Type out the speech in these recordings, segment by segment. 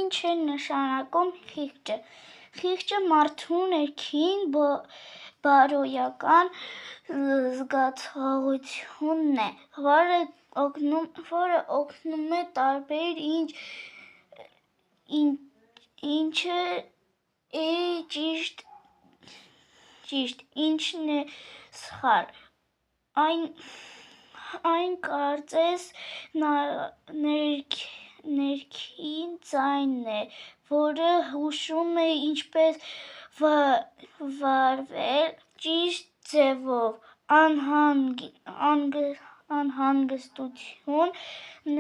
Ինչ է նշանակում խիղճը։ Խիղճը մարդու ներքին բարոյական զգացողությունն է, որը օգնում է տարբեր ինչը է ճիշտ, ինչն է սխալ, այն կարծես ներքին ձայնն է, որը հուշում է ինչպես վարվել ճիշտ ձևով, անհանգստություն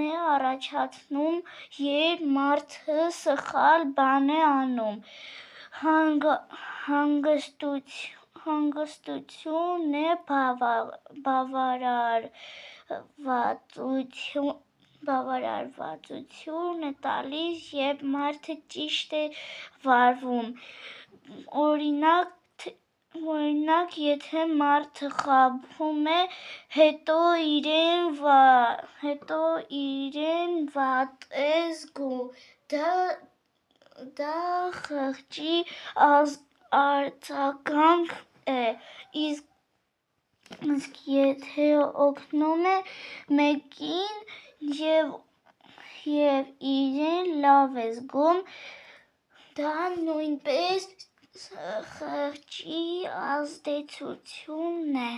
է առաջացնում, երբ մարդը սխալ բան է անում, հանգստություն է բավարարվածություն է տալիս, երբ մարդը ճիշտ է վարվում, օրինակ, եթե մարդը խաբում է, հետո իրեն վատ է զգում, դա խղճի արձագանք է, իսկ եթե օգնում է մեկին և իրեն լավ է զգում, դա նույնպես խղճի ազդեցություն է։